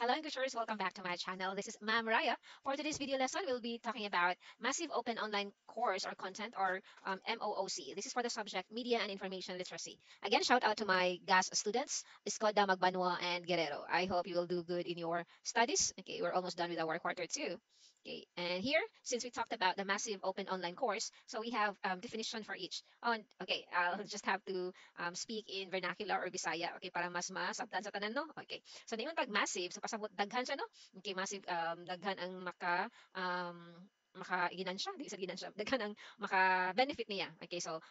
Hello, Englishers. Welcome back to my channel. This is Ma'am Raya. For today's video lesson, we'll be talking about Massive Open Online Course or Content or MOOC. This is for the subject Media and Information Literacy. Again, shout out to my GAS students, Escoda, Magbanua, and Guerrero. I hope you will do good in your studies. Okay, we're almost done with our quarter two. Okay, and here, since we talked about the Massive Open Online Course, so we have definition for each. Oh, okay, I'll just have to speak in vernacular or Bisaya, okay, para mas masabtan sa tanan, no? Okay. So naman pag massive, so pasabot daghan siya no. Okay, massive daghan ang maka-ginansya, di sa ginansya, daghan ang maka-benefit niya. Okay, so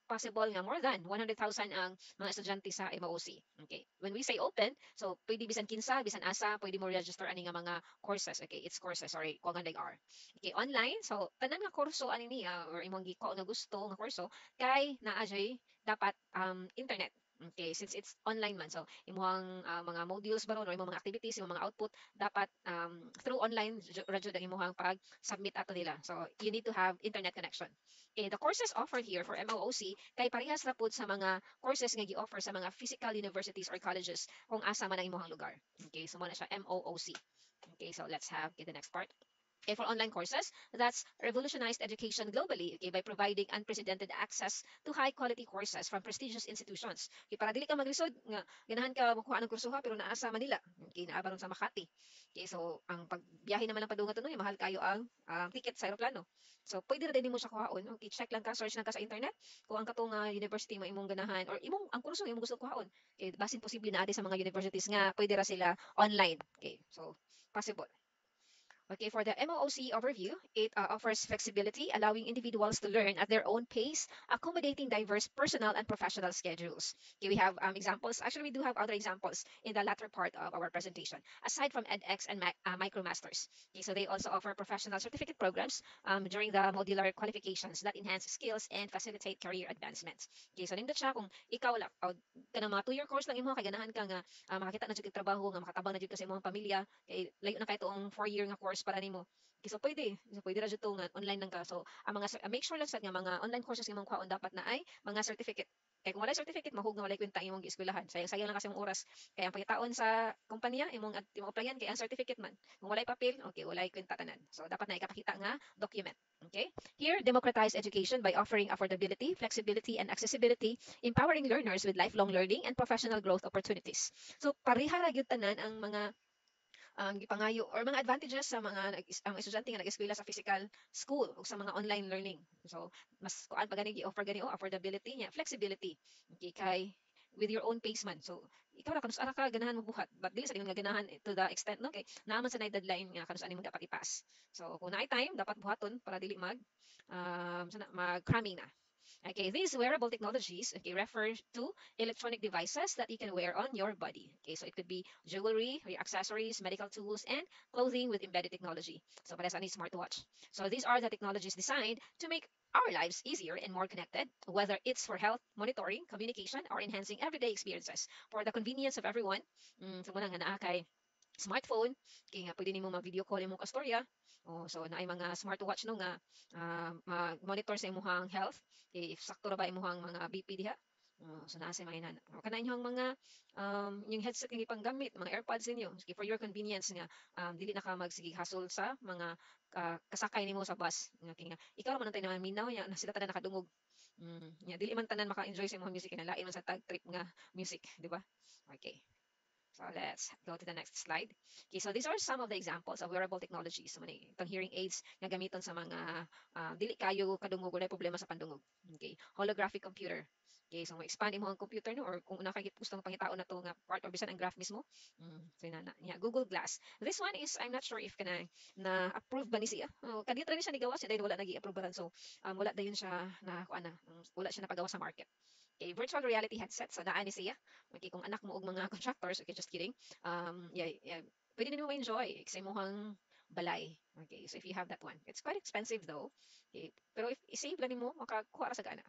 possible nga more than 100,000 ang mga estudyante sa MOOC. Okay, when we say open, so pwede bisan kinsa, bisan asa, pwede mo register ani nga mga courses. Okay, it's courses, sorry, kung anday are. Okay, online, so tanan nga kurso ani niya or imong giko nga gusto nga kurso kay naa dapat internet. Okay, since it's online man, so imuhang mga modules baron or imong mga activities, imong mga output dapat through online radyo ang imuhang pag-submit ato nila. So you need to have internet connection. Okay, the courses offered here for MOOC kay parehas ra pud sa mga courses nga gi-offer sa mga physical universities or colleges kung asa man ang imuhang lugar. Okay, so mo na siya MOOC. Okay, so let's have the next part. Okay, for online courses, that's revolutionized education globally, okay, by providing unprecedented access to high-quality courses from prestigious institutions. Okay, para dili ka maglisod nga ganahan ka makuha ng kurso ha pero naa sa Manila. Okay, naa baron sa Makati. Okay, so ang pagbiyahe naman ng padungan tunoy mahal kayo ang ticket sa eroplano. So pwede ra din mo siya kuhaon. Okay, check lang ka, search lang ka sa internet kung ang katong university mo imong ganahan or imong ang kurso imong gusto kuhaon. Okay, basin posible na adi sa mga universities nga pwede ra sila online. Okay, so possible. Okay, for the MOOC overview, it offers flexibility, allowing individuals to learn at their own pace, accommodating diverse personal and professional schedules. Okay, we have examples. Actually, we do have other examples in the latter part of our presentation, aside from edX and MicroMasters. Okay, so they also offer professional certificate programs during the modular qualifications that enhance skills and facilitate career advancements. Okay, so nindot siya kung ikaw lang, o kanang mga 2-year course lang imo, kay ganahan ka nga makakita na jud kag trabaho, nga makatabang na jud ka sa imong pamilya, kay layo na kay ang 4-year nga course para nimo. Okay, so pwede ra jud to nga online lang ka. So ang mga make sure lang sad nga mga online courses imong kwaon dapat na ay mga certificate. Kaya kung wala certificate, mahug na walay kwenta imong gieskwelahan. Sayang-sayang lang kasi imong oras. Kaya ang pangitaon sa kumpanya, imong applyan kay ang certificate man. Kung walay papel, okay, walay kwenta tanan. So dapat na ikapakita nga document. Okay? Here, democratize education by offering affordability, flexibility, and accessibility, empowering learners with lifelong learning and professional growth opportunities. So pareha ra gyud tanan ang mga gipangayo or mga advantages sa mga ang estudyante nga nag-eskwela sa physical school o sa mga online learning. So mas kuan pa gani gi-offer gani affordability niya, flexibility. Okay, kay with your own pace man. So ikaw ra kanus ara ka ganahan mo buhat, but dili sa nga ganahan to the extent no kay naaman sa nay deadline nga kanus ani mo dapat i-pass. So kung naay time dapat buhaton para dili mag cramming na. Okay, these wearable technologies, okay, refer to electronic devices that you can wear on your body. Okay, so it could be jewelry, or accessories, medical tools, and clothing with embedded technology. So para sa any smartwatch. So these are the technologies designed to make our lives easier and more connected, whether it's for health monitoring, communication, or enhancing everyday experiences. For the convenience of everyone, so muna nga naa kay smartphone, kaya nga pwede nimo ma-video call imong kastorya. Oh, so naay mga smartwatch no nga monitor sa imong health, if sakto ra ba imong mga BP diha. Oh, so naa sa mainan. O kana inyong mga yung headset nga ipanggamit, mga AirPods ninyo, sige, for your convenience nga dili na ka magsige hassle sa mga kasakay nimo sa bus. Nga ikaw ra man antay naman minaw ya na sila tanan nakadungog. Dili man tanan maka-enjoy sa imong music na lain man sa tag trip nga music, di ba? Okay. So let's go to the next slide. Okay, so these are some of the examples of wearable technologies. So, itong hearing aids nga gamiton sa mga dili kayo kadungog wala problema sa pandungog. Okay, holographic computer. Okay, so mo-expand mo ang computer no or kung una kay gusto mo pangitaon na to nga part or bisan ang graph mismo. So yeah, Google Glass. This one is I'm not sure if kana na approve ba ni siya. Kadito rin siya ni gawas dahil wala nagi-approve ba so wala dayon siya na kuana, wala siya napagawa sa market. Okay, virtual reality headset. So naa ni siya. Okay, kung anak mo og mga contractors, okay, just kidding. Yeah, pwede din mo ma-enjoy sa imong balay. Okay, so if you have that one, it's quite expensive though. Okay, pero if isave lang nimo, makakuha ra sa gana.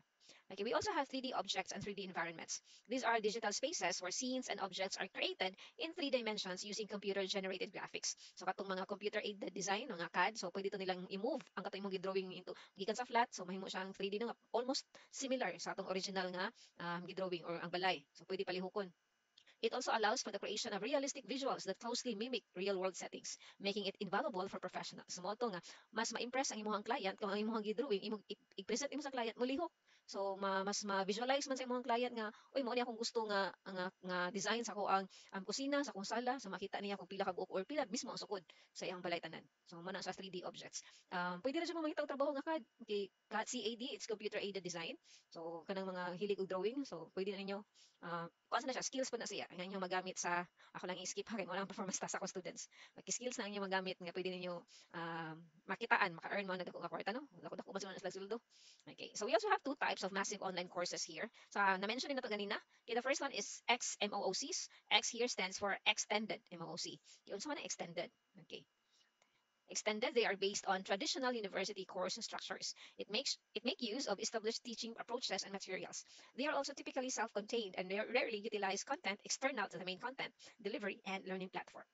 Okay, we also have 3D objects and 3D environments. These are digital spaces where scenes and objects are created in 3 dimensions using computer-generated graphics. So katong mga computer-aided design, mga CAD, so pwede to nilang i-move ang katong imong gidrawing into gikan sa flat, so mahimo siyang 3D no, almost similar sa atong original nga gidrawing or ang balay. So pwede palihukon. It also allows for the creation of realistic visuals that closely mimic real-world settings, making it invaluable for professionals. So, mo to nga, mas ma-impress ang imong client kung ang imong gidrawing, imong i-present imo sa client mo lihok. So, mas ma-visualize man sa imong client nga, uy, mo ni akong gusto nga design sa ko ang kusina, sa kong sala, so makita niya kung pila ka buok or pila mismo ang sukod sa iyang balay tanan. So, mo na sa 3D objects. Pwede na siya mamahitaw trabaho nga CAD. Okay, CAD, it's computer aided design. So, kanang mga hilig og drawing, so pwede na ninyo kuan na siya, skills po na siya nga inyo magamit sa ako lang i-skip ha kay mo lang performance task ako students. Skills na inyo magamit nga pwede ninyo makitaan, maka-earn mo na dako ka kwarta no. Dako-dako man sila sila sweldo. Okay. So we also have two types of massive online courses here. So na-mention din na to ganina. Okay, the first one is XMOOCs. X here stands for extended MOOC. Yung sa man extended. Okay. Extended, they are based on traditional university course structures. It make use of established teaching approaches and materials. They are also typically self-contained and rarely utilize content external to the main content, delivery, and learning platform.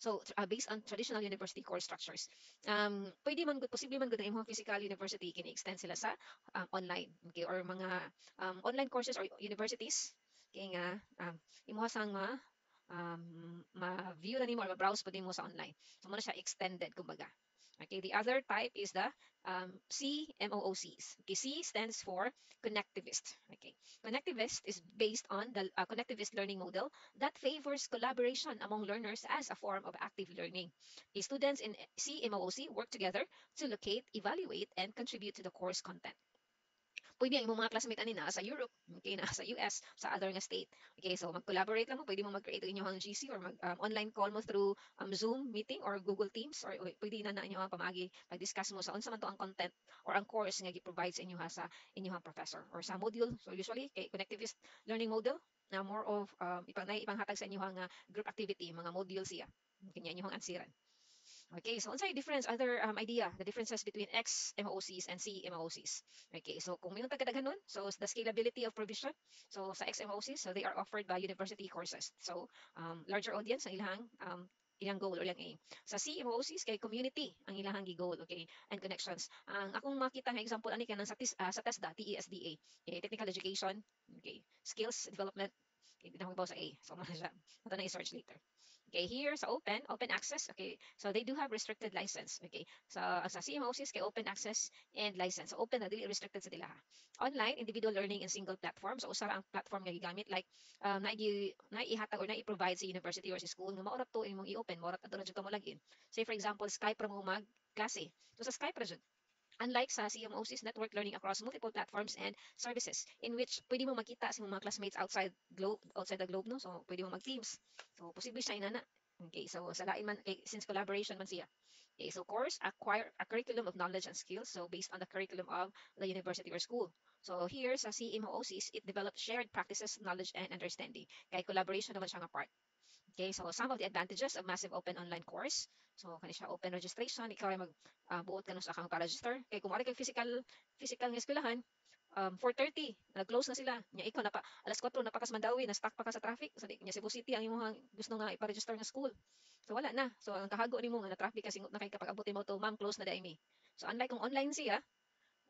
So based on traditional university course structures. Pwede man good, posible man good na imong physical university kini extend sila sa online, okay, or mga online courses or universities kay nga imuha sang ma-view na nimo or ma-browse pud nimo sa online. So mo na siya extended kumbaga. Okay, the other type is the CMOOCs. Okay, C stands for connectivist. Okay, connectivist is based on the connectivist learning model that favors collaboration among learners as a form of active learning. Okay, students in CMOOC work together to locate, evaluate, and contribute to the course content. Pwede ang imong mga classmate ani na sa Europe, okay, na sa US, sa other nga state. Okay, so mag-collaborate lang mo, pwede mo mag-create ang inyong GC or online call mo through Zoom meeting or Google Teams or pwede na inyo ang pamagi pag-discuss mo sa unsa man to ang content or ang course nga gi-provide sa inyo ha sa inyong professor or sa module. So usually kay connectivist learning model na more of ipanghatag sa inyo nga group activity, mga modules siya. Kanya inyong ansiran. Okay, so unsay difference, other idea, the differences between XMOOCs and CMOOCs. Okay, so kung mayroon pagkadaghanon, so the scalability of provision, so sa XMOOCs, so they are offered by university courses. So larger audience ang ilang goal or ilang aim. Sa CMOOCs kay community ang ilang goal, okay, and connections. Ang akong makita nga example ani kanang sa TESDA, TESDA, okay, technical education, okay, skills development, okay, dinang sa A. So mo na siya. Ito na i-search later. Okay, here sa open access, okay, so they do have restricted license, okay. So sa CMOCs kay open access and license. So open na dili restricted sa dila. Online, individual learning and single platform. So usa ra ang platform nga gigamit like naihatag or nai-provide sa university or sa school nga maorat to imong i-open, maorat ato ra jud ka mo login. Say for example, Skype ra mo mag klase. So sa Skype ra jud, unlike sa CMOCs, network learning across multiple platforms and services in which pwede mo makita sa mga classmates outside the globe, no? So pwede mo mag-teams. So posible siya inana. Okay, so sa lain man since collaboration man siya. Okay, so course acquire a curriculum of knowledge and skills, so based on the curriculum of the university or school. So here sa CMOCs, it develops shared practices, knowledge, and understanding. Kay collaboration naman siya nga part. Okay, so some of the advantages of massive open online course. So kani siya open registration, ikaw ay buot ka sa akong pa-register. Kay kung ari kay physical nga eskwelahan, 4:30 nag-close na sila. Nya ikaw na pa alas 4 na pa kas Mandawi, na stuck pa ka sa traffic. So nya Cebu City ang imong gusto nga ipa-register nga school. So wala na. So ang kahago nimo nga na traffic kasi na kay kapag abutin mo to, ma'am close na dai mi. So unlike kung online siya,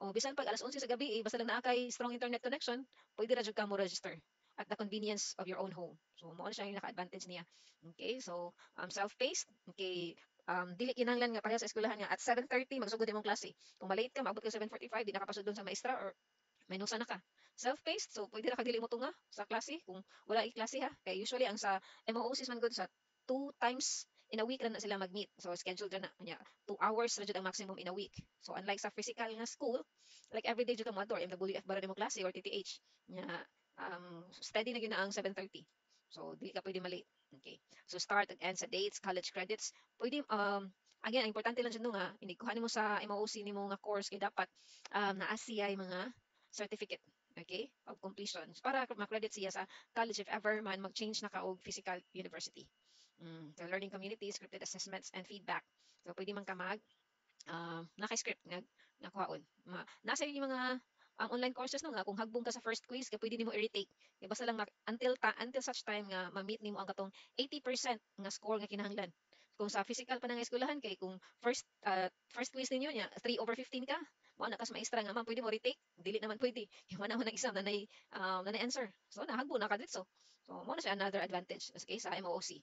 o bisan pag alas 11 sa gabi, basta lang naa kay strong internet connection, pwede ra jud ka mo register at the convenience of your own home. So mao siya yung naka-advantage niya. Okay, so self-paced. Okay, dili kinahanglan nga pareha sa eskwelahan nga at 7:30 magsugod imong klase. Kung malate ka, maabot ka 7:45, di nakapasud doon sa maestra or may nusa na ka. Self-paced, so pwede ra ka dili mo tunga sa klase kung wala klase ha. Kay usually ang sa MOOCs man good sa 2 times in a week na sila mag-meet. So scheduled na nya 2 hours ra jud ang maximum in a week. So unlike sa physical nga school, like every day jud ka mo adto MWF bara nimo klase or TTH nya steady na gyud na ang 7:30. So dili ka pwede malate. Okay. So start and end sa dates, college credits. Pwede again, ang importante lang dyan nga, hindi kuha nimo sa MOOC nimo nga course kay dapat naa siya mga certificate, okay, of completion para ma-credit siya sa college if ever man mag-change na ka og physical university. So learning community, scripted assessments and feedback. So pwede man ka mag naka-script nga kuhaon. Nasa yung mga online courses no nga kung hagbong ka sa first quiz kay pwede nimo i-retake. Kay basta lang until such time nga ma-meet nimo ang katong 80% nga score nga kinahanglan. Kung sa physical pa nga eskwelahan kay kung first quiz ninyo nya 3/15 ka, Mao na kas maestra nga ma'am pwede mo retake, dili naman pwede. Yung man naman ang exam na answer. So nahagbo na kaditso. So mo na siya another advantage okay sa MOOC.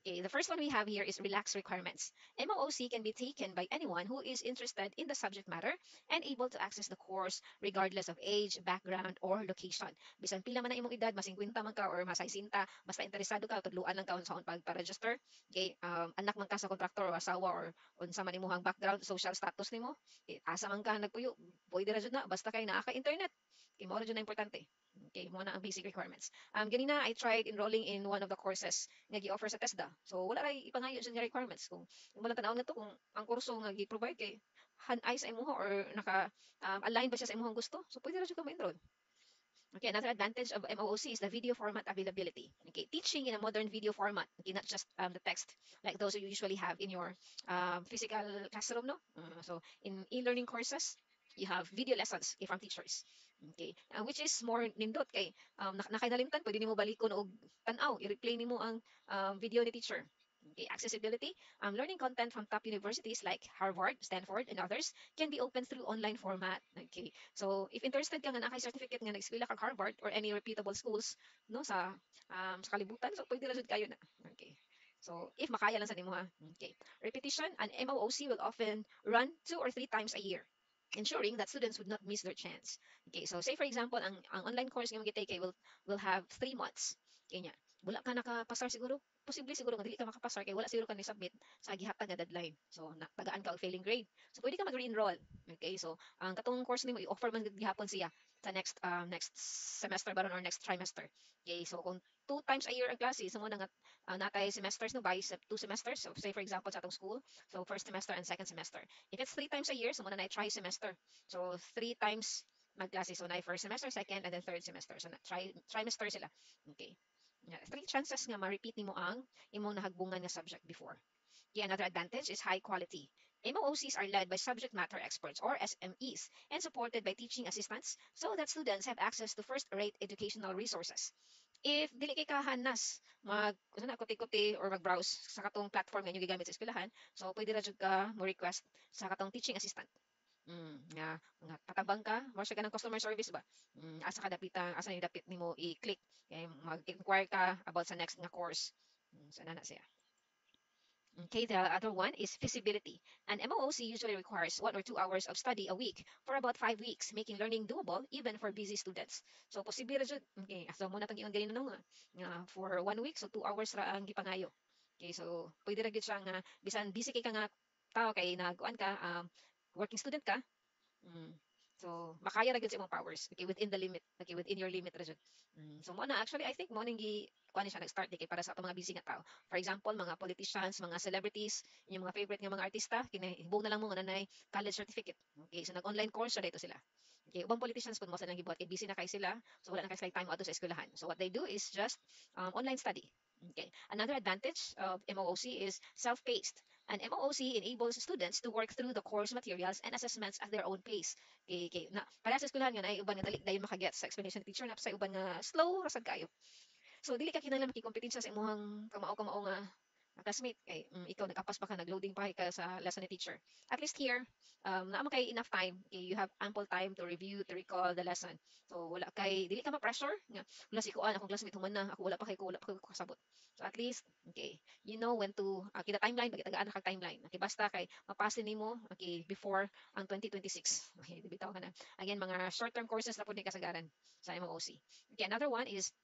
Okay, the first one we have here is relaxed requirements. MOOC can be taken by anyone who is interested in the subject matter and able to access the course regardless of age, background, or location. Bisan pila man na imong edad, mas 50 man ka or mas 60, basta interesado ka, tudluan lang ka sa pag-register. Okay, anak man ka sa kontraktor o asawa or unsa man imong background, social status nimo, asa man ka nagpuyo, pwede ra jud na basta kay naa ka internet. Okay, mao ra jud na importante. Okay, mo na ang basic requirements. Ganina I tried enrolling in one of the courses nga gi-offer sa TESDA. So wala ray ipangayo sa requirements kung wala tanawon na to kung ang kurso nga gi-provide kay hanay sa imuha or naka align ba siya sa imuhang gusto. So pwede ra jud ka ma-enroll. Okay, another advantage of MOOC is the video format availability. Okay, teaching in a modern video format, okay, not just the text like those you usually have in your physical classroom, no? So in e-learning courses, you have video lessons okay, from teachers. Okay, which is more nindot kay nakaiнаlimtan, pwede nimo balikon og tan-aw, i-replay nimo ang video ni teacher. Okay, accessibility, learning content from top universities like Harvard, Stanford, and others can be opened through online format. Okay, so if interested ka nga na kay certificate nga nag-eskwela kang Harvard or any reputable schools no sa kalibutan, so pwede ra jud kayo na. Okay. So if makaya lang sa nimo ha. Okay. Repetition, an MOOC will often run 2 or 3 times a year, ensuring that students would not miss their chance. Okay, so say for example, ang online course nga mag-take will have 3 months. Okay nya. Wala ka nakapasar siguro, posible siguro nga dili ka makapasar kay wala siguro ka ni submit sa gihatag nga deadline. So tagaan ka og failing grade. So pwede ka mag-re-enroll. Okay, so ang katong course nimo i-offer man gihapon siya sa next semester baron or next trimester. Okay, so kung 2 times a year ang klase, so mo na nga natay semesters no by 2 semesters. So say for example sa atong school, so first semester and second semester. If it's 3 times a year, so mo na tri-semester. So 3 times magklase. So na first semester, second, and then third semester. So na trimester sila. Okay. 3 chances nga ma-repeat nimo ang imong nahagbungan nga subject before. Okay, another advantage is high quality. MOOCs are led by subject matter experts or SMEs and supported by teaching assistants so that students have access to first-rate educational resources. If dili kay kahanas na kuti-kuti or mag-browse sa katong platform nga inyo gigamit sa eskwelahan, so pwede ra jud ka mo request sa katong teaching assistant. Nga tatabang ka, more siya ka ng customer service ba? Asa ka dapitan, asa ni dapit nimo i-click, kay mag-inquire ka about sa next nga course. So na siya. Okay, the other one is feasibility. An MOOC usually requires 1 or 2 hours of study a week for about 5 weeks, making learning doable even for busy students. So, posible ra jud. Okay, asa mo na tang iyon ganino nga for 1 week, so 2 hours ra ang gipangayo. Okay, so pwede ra gyud siya nga bisan busy kay ka nga tao kay nagkuan ka working student ka. Mm. So, makaya ra gyud sa imong powers. Okay, within the limit. Okay, within your limit ra jud. So, mo na actually I think mo ning kuan siya nag-start kay para sa atong mga busy nga tao. For example, mga politicians, mga celebrities, yung mga favorite nga mga artista, kinahibong na lang mo nga nanay college certificate. Okay, so nag-online course ra dito sila. Okay, ubang politicians pud mo sa nang gibuhat kay busy na kay sila, so wala na kay time adto sa eskwelahan. So what they do is just online study. Okay. Another advantage of MOOC is self-paced. An MOOC enables students to work through the course materials and assessments at their own pace. Okay, na para sa eskwelahan nga ay uban nga dali dayon makaget sa explanation teacher na sa uban nga slow rasad kayo. So dili ka kinahanglan makikompetensya sa imong kamao-kamao nga classmate kay ikaw nag-apas pa ka nagloading pa ka sa lesson ni teacher. At least here, naa man kay enough time, okay, you have ample time to review, to recall the lesson. So wala kay dili ka ma-pressure nga wala si kuan akong classmate human na ako wala pa kay kasabot. So at least okay, you know when to kita timeline bagi tagaan ka timeline. Okay, basta kay mapasin nimo okay before ang 2026. Okay, bitaw ka na. Again, mga short-term courses na pud ni kasagaran sa MOOC. Okay, another one is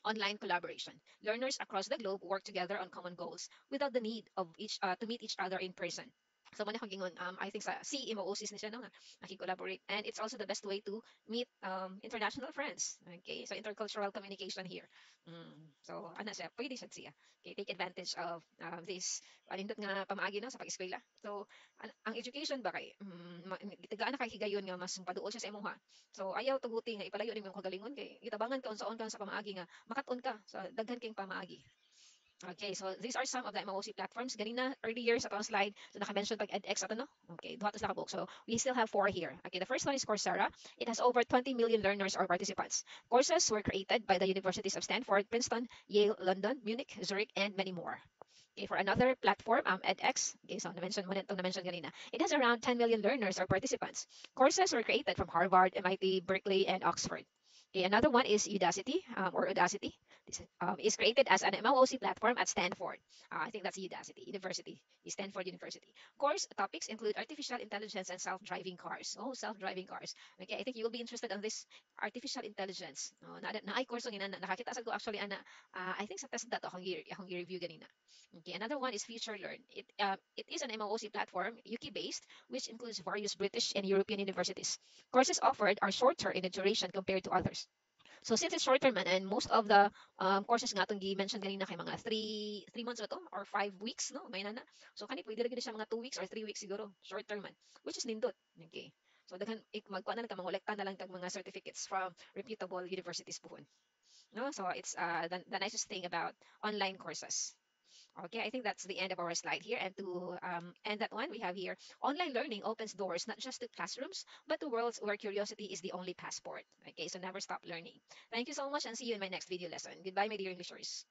online collaboration. Learners across the globe work together on common goals without the need of each to meet each other in person. So man akong gingon, I think sa CMOOCs na siya no nga nakikollaborate, and it's also the best way to meet international friends. Okay, so intercultural communication here. So ana siya, pwede siya. Okay, take advantage of this anindot nga pamaagi no sa pag-eskwela. So ang education ba kay gitagaan na kay higayon nga mas paduol siya sa imuha. So ayaw tuguti nga ipalayo nimo ang kagalingon kay gitabangan ka unsaon ka sa pamaagi nga makaton ka sa daghan kayong pamaagi. Okay, so these are some of the MOOC platforms. Ganina, earlier sa pang slide, so naka-mention pag edX ato no? Okay, duha to sa kabuk. So we still have 4 here. Okay, the first one is Coursera. It has over 20 million learners or participants. Courses were created by the universities of Stanford, Princeton, Yale, London, Munich, Zurich, and many more. Okay, for another platform, edX, okay, so na-mention mo na itong na-mention kanina, it has around 10 million learners or participants. Courses were created from Harvard, MIT, Berkeley, and Oxford. Okay, another one is Udacity, or Udacity. This is created as an MOOC platform at Stanford. I think that's Udacity University, Stanford University. Course topics include artificial intelligence and self-driving cars. Oh, self-driving cars. Okay, I think you will be interested on this artificial intelligence. No, na ay course ng nakakita sa ko actually ana, I think sa test data akong review ganina. Okay, another one is Future Learn. It is an MOOC platform, UK based, which includes various British and European universities. Courses offered are shorter in the duration compared to others. So since it's short term man, and most of the courses nga itong gi-mention kanina kay mga 3 months ba to or 5 weeks, no? May nana. So kani pwede lagi siya mga 2 weeks or 3 weeks siguro, short term man, which is nindot. Okay. So daghan magkuha na lang ka mangolekta na lang kag mga certificates from reputable universities puhon. No? So it's the nicest thing about online courses. Okay, I think that's the end of our slide here. And to end that one, we have here online learning opens doors not just to classrooms, but to worlds where curiosity is the only passport. Okay, so never stop learning. Thank you so much and see you in my next video lesson. Goodbye, my dear Englishers.